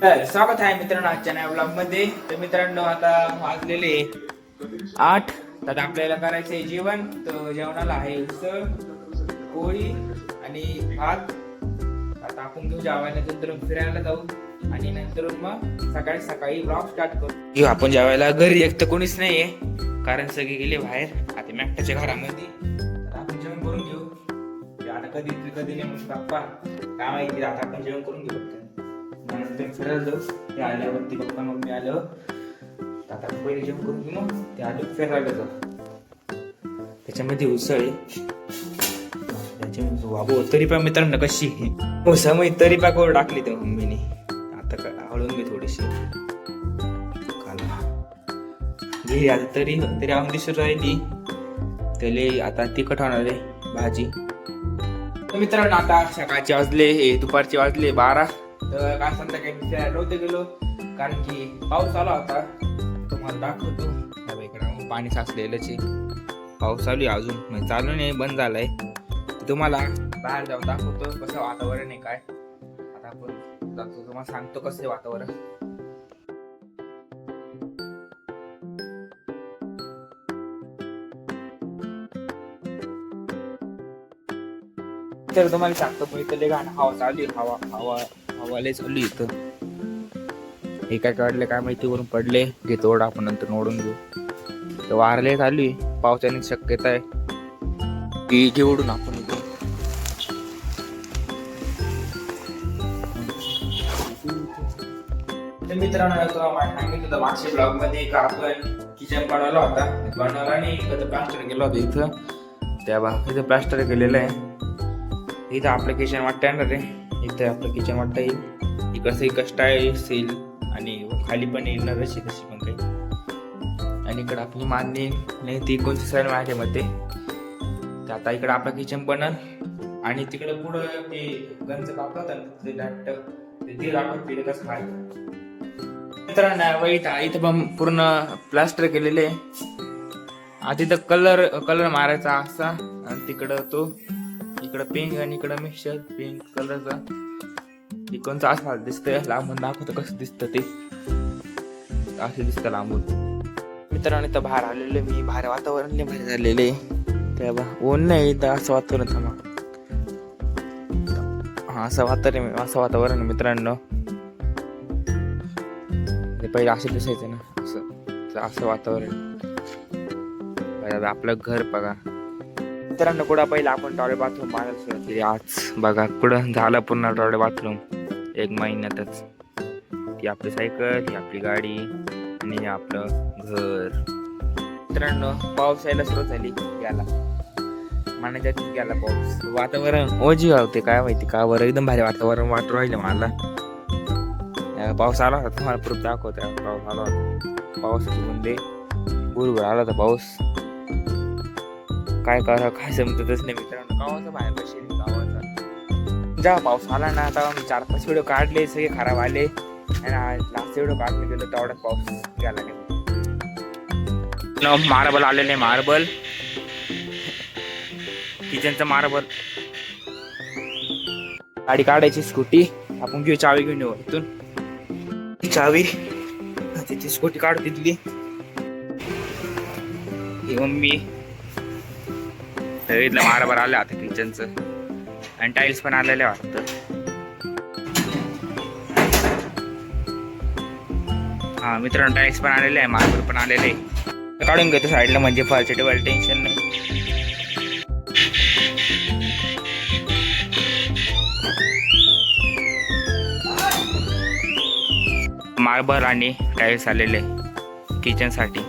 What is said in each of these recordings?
स्वागत आहे मित्रांनो आजच्या नव्या ब्लॉग मध्ये. तर मित्रांनो आता वाजलेले 8. तर आपल्याला करायचंय जेवण. तर जेवणाला आहे उसळ, पोळी आणि भात. आता आपण घेऊ जेवायला, नंतर फिरायला जाऊ आणि नंतर मग सकाळी सकाळी ब्लॉग स्टार्ट करू. आपण जेवायला घरी एक तर कोणीच नाहीये, कारण सगळे गेले बाहेर आता मॅक्टाच्या घरामध्ये. तर आपण जेवण करून घेऊ. आता कधी नाही मग पप्पा काय माहिती. आता आपण जेवण करून घेऊ. नंतर फिरायला जाऊ. ते आल्यावरती पप्पा मम्मी आलं आता पहिले जेवण करून घेऊ. मग ते आलं फिरायला जाऊ. त्याच्यामध्ये उसळ आहे. त्याच्यामध्ये बाबू तरी पण मित्रांनो कशी उसळ तरी पाकवर टाकली त्या मम्मीने. आता हळून घे थोडीशी घे. आता तरी आम्ही दिसून राहिली त्याला. आता तिखट होणार आहे भाजी. मित्रांनो आता सकाळचे वाजले दुपारचे वाजले 12. तर काय संध्याकाळी फिरायला नव्हते गेलो कारण की पाऊस आला होता. तुम्हाला दाखवतो. इकडे पाणी साचलेलंच आहे. पाऊस चालू आहे अजून, म्हणजे चालू नाही, बंद झालाय. तुम्हाला बाहेर जाऊन दाखवतो कसं वातावरण आहे काय. आता आपण जातो, तुम्हाला सांगतो कसं आहे वातावरण. तर तुम्हाला सांगतो पण इथं गाणं हवा चालू आहे. हवाले चालू इथं. हे काय काढले काय माहिती, वरून पडले. घेतो ओढ आपण नंतर ओढून घेऊ. तर वारले चालू आहे, पावसाने शक्यता आहे की घेऊन आपण इथे. तर मित्रांनो सांगितलं होतं मागच्या ब्लॉग मध्ये का आपण किचन बनवला होता. बनवला नाही, इथं प्लास्टर केलं होतं. इथं प्लास्टर केलेलं आहे. इथं आपलं किचन वाटतं येणार आहे. इथं आपलं किचन वाटतं येईल. इकडचं कष्ट येईल आणि खाली पण येणार अशी तशी पण काही. आणि इकडं आपली मान्य नाही ती कोणती सर माझ्या मते. तर आता इकडं आपलं किचन बनल आणि तिकडं पुढं ते गंज कापतात ते दाखवत ते कसं खाय. मित्रांनो इथं पण पूर्ण प्लास्टर केलेले आहे. आता इथं कलर मारायचा असा आणि तिकडं तो इकडं पिंक आणि इकडं मिक्सर पिंक कलरचा. कोणचा असं दिसतंय लांबून दाखवतं कसं दिसतं ते. असं दिसतं लांबून. मित्रांनो इथं बाहेर आलेले मी. बाहेर वातावरण लय भारी झालेले. तेव्हा ऊन नाही इथं असं वातावरण. थांबा हा असं वातावरण मित्रांनो. पहिले असं दिसायचं ना, असं वातावरण. आपलं घर बघा मित्रांनो. कुठं पहिला आपण टॉयलेट बाथरूम बांधायला सुरुवात केली. आज बघा कुठं झालं पूर्ण टॉयलेट बाथरूम 1 महिन्यातच. ती आपली सायकल, ही आपली गाडी आणि हे आपलं घर. मित्रांनो पाऊस यायला सुरुवात झाली. गेला मानाच्यात गेला पाऊस. वातावरण ओजी होते काय माहिती का बरं. एकदम भारी वातावरण वाटू राहिलं मला. पाऊस आला होता, तुम्हाला प्रूफ दाखवत. पाऊस आला होता. पावसाची बुंदे भुरभुर आला होता पाऊस. काय करा काय समजतच नाही मित्रांनो. गावाचं बाहेर बसेल गावाचा. जेव्हा पाऊस आला ना आता 4-5 व्हिडिओ काढले, सगळे खराब आले. आणि लास्ट व्हिडिओ काढले गेलो तेवढ्यात पाऊस गेला नाही. मार्बल आलेले, मार्बल किचनचं मार्बल. गाडी काढायची स्कूटी आपण घेऊ. चावी घेऊन येऊ इथून. चावी तिची स्कूटी काढू तिथली. मम्मी इथलं मार्बल आलं आता किचनचं. आणि टाईल्स पण आलेले वाटतं. हा मित्रांनो टाईल्स पण आलेले आहे, मार्बल पण आलेले आहे. काढून घेतो साईडला म्हणजे फारचे टेबल टेन्शन नाही. मार्बल आणि टाईल्स आलेले किचन साठी.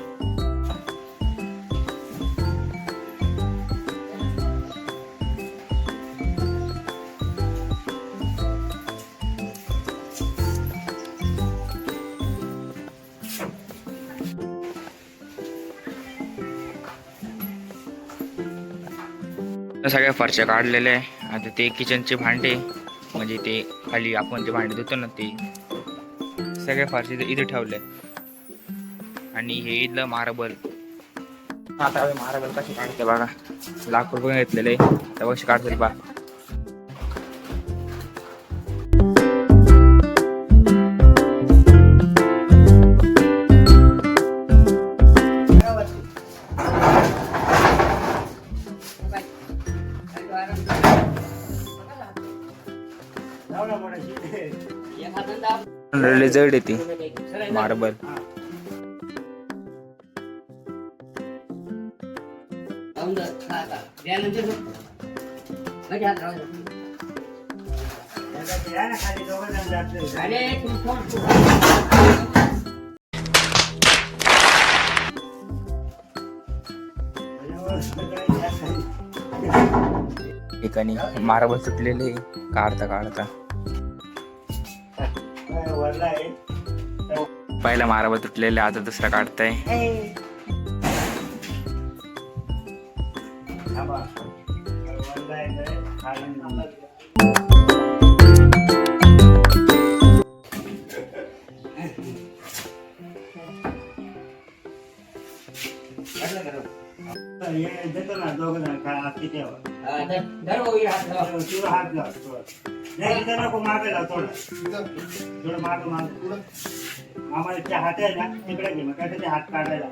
सगळ्या फरच्या काढलेल्या आहे. आता ते किचनचे भांडे म्हणजे ते खाली आपण ते भांडे धुतो ना ते सगळ्या फरचे इथे ठेवले. आणि हे इथलं मार्बल. आता मार्बल कशी काढते बघा. लाकूड घेतलेले तर कशी काढते बा. जड येते मार्बल. ठिकाणी मार्बल तुटलेले काढता काढता पहिला मार्बल तुटलेले आता दुसरा काढताय. हात आहे ना तिकडे घे, मग काय हात काढायला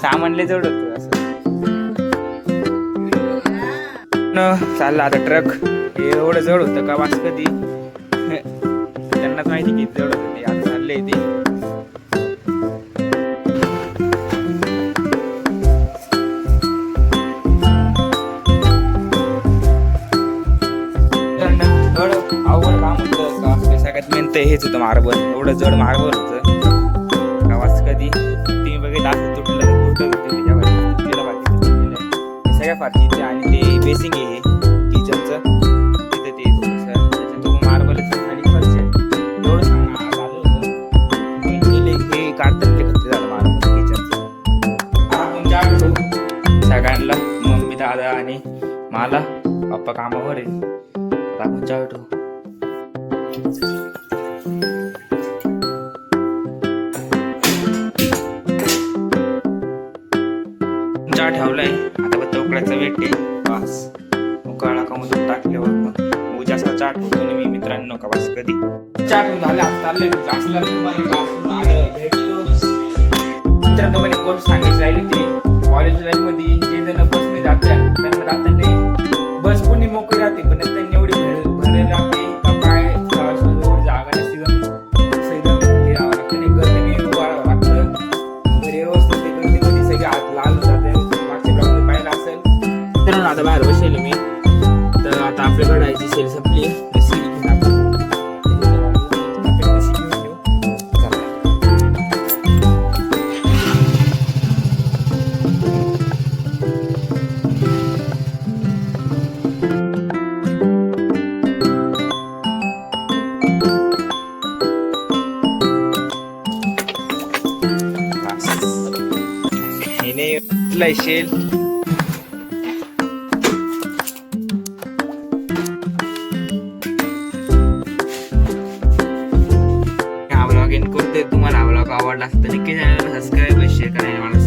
सामानले जवळ होतं असं. चालला आता ट्रक. एवढं जवळ होतं का वास कधी त्यांनाच माहिती किती जवळ होतं ते. आता चाललंय ते. अवघड काम होतं का सगळ्यात मेन तर हेच होतं मार्बल. एवढं जड मार्बल होतं का वास कधी तुम्ही बघितलं असं तुटलं सगळ्या फारशीचे. आणि ते बेसिंग आहे किचनचं तिथे ते थोडंसं त्याच्यात मार्बलच आणि फरशी एवढं झालं होतं. हे काढतात ते खर्च झालं मार्बल किचनचं. तुमच्या सगळ्यांना मम्मी दादा आणि मला पप्पा कामावर आहे. आपण चहा ठेवू. चहा ठेवलाय आता. उकळायचा वेट आहे वास. उकळला का मग टाकल्यावर मग जास्त चहा ठेवतो मी मित्रांनो का वास कधी चहा ठेवून झाले. चाललंय मित्रांनो मला गोष्ट सांगायची राहिली ते कॉलेज लाईफ मध्ये जे जण बसने जातात त्यांना राहतात नाही. बस कोणी मोकळी राहते पण त्यांनी एवढी भरेल राहते का काय एवढी जागा नसते. एकदम हे राहावं लागतं नाही. गर्दी उभं राहावं लागतं. घरी व्यवस्थित ते गर्दीमध्ये सगळे हात लाल जाते. पाहिलं असेल तर आता बाहेर बसेल मी. तर आता आपल्याकडे आयची सेल संपली. हिने शेल तुम्हाला आवडला असतं नक्की चॅनलला सबस्क्राईब शेअर करायला